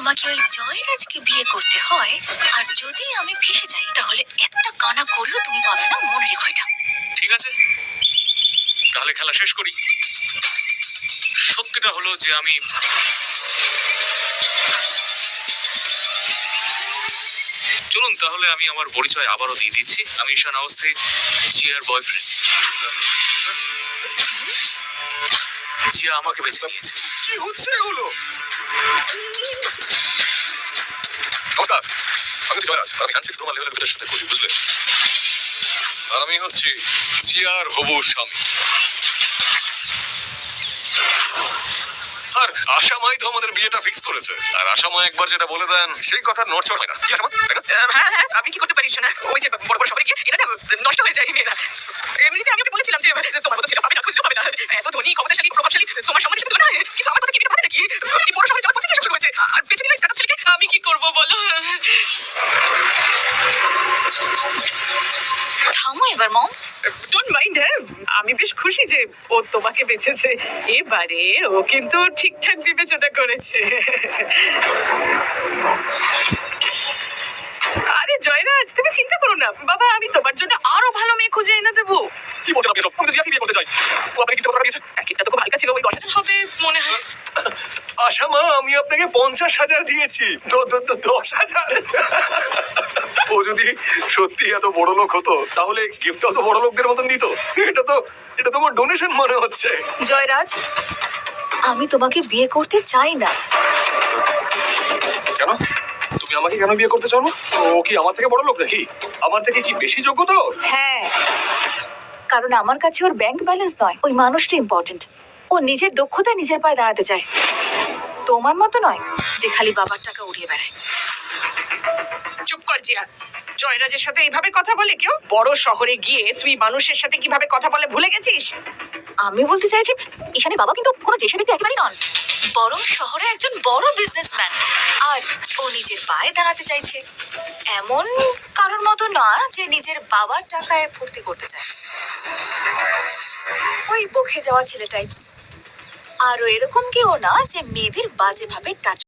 আমাকে ওই জয়রাজকে বিয়ে করতে হয়, আর যদি আমি ফেসে যাই তাহলে একটা কানা করলেও তুমি পাবে না, মনে রেখো এটা। ঠিক আছে, তাহলে খেলা শেষ করি। সত্যিটা হলো যে আমি চলুন তাহলে আমি আমার পরিচয় আবারও দিয়ে দিচ্ছি। আমি ঈশান আওয়াস্তে, জিয়ার বয়ফ্রেন্ড। জিয়া আমাকে বেছে নিয়েছে। কি হচ্ছে এগুলো? নমস্কার, আমি হচ্ছি জয়রাজ। আমি হ্যান্ডশেক তোমার লেভেলের ভিতরের সাথে করি, বুঝলে? আর আমি হচ্ছি জিয়ার হবু স্বামী। আর আশামাই তো আমাদের বিয়েটা ফিক্স করেছে। আর আশামা একবার যেটা বলে দেন সেই কথা নড়চড় হয় না। কি আশামা, তাই না? হ্যাঁ হ্যাঁ, আমি কি করতে পারি না? ওই যে বড় বড় শহরে গিয়ে এটা নষ্ট হয়ে যায় মেয়েরা। এমনিতে আমি ওকে বলেছিলাম যে তোমার মতো ছেলে পাবে না, খুঁজতে পাবে না। এত ধনী, ক্ষমতাশালী, প্রভাবশালী তোমার সম্মানের সাথে তুলনা। কিন্তু আমার কথা কি এটা ভাবে নাকি? এই বড় শহরে যাওয়ার পর থেকে শুরু হয়েছে। আর বেছে নিলে স্টার্টআপ ছেলেকে। আমি কি করবো বলো? থামো এবার মম। Don't mind. হ্যাঁ, আমি বেশ খুশি যে ও তোমাকে বেছেছে। এবারে ও কিন্তু ঠিকঠাক বিবেচনা করেছে। আরে জয়রাজ, তুমি চিন্তা করো না বাবা, আমি তোমার জন্য আরো ভালো মেয়ে খুঁজে এনে দেবো। কি বলছেন আপনি এসব? আমি তো জিয়াকে বিয়ে করতে চাই। ও আপনাকে কি টাকা দিয়েছে? প্যাকেটটা তো খুব হালকা ছিল, ওই 10,000 হবে মনে হয়। আশামা, আমি আপনাকে 50,000 দিয়েছি। 10,000? ও যদি সত্যি এত বড় লোক হতো তাহলে গিফটটাও তো বড় লোকদের মতন দিত। এটা তো আমার ডোনেশন মনে হচ্ছে। জয়রাজ, আমি তোমাকে বিয়ে করতে চাই না। কেন? তুমি আমাকে কেন বিয়ে করতে চাও না? ও কি আমার থেকে বড় লোক নাকি? আমার থেকে কি বেশি যোগ্যতা ওর? হ্যাঁ, কারণ আমার কাছে ওর ব্যাংক ব্যালেন্স নয়, ওই মানুষটা ইম্পর্টেন্ট। ও নিজের দক্ষতায় নিজের পায়ে দাঁড়াতে চায়, তোমার মতো নয় যে খালি বাবার টাকা উড়িয়ে বেড়ায়। চুপ কর জিয়া। জয়রাজের সাথে এইভাবে কথা বলে কেউ? বড় শহরে গিয়ে তুই মানুষের সাথে কিভাবে কথা বলে ভুলে গেছিস? আমি বলতে চাইছি, এখানে বাবা কিন্তু কোনো যেসব ব্যক্তি একেবারেই নন, বরং শহরে একজন বড় বিজনেসম্যান। আর ও নিজের পায়ে দাঁড়াতে চাইছে, এমন কারোর মতো না যে নিজের বাবার টাকায় ফুর্তি করতে চায়। ওই বকে যাওয়া ছেলে টাইপস। আর ও এরকম কেউ না যে মেয়েদের বাজে ভাবে টাচ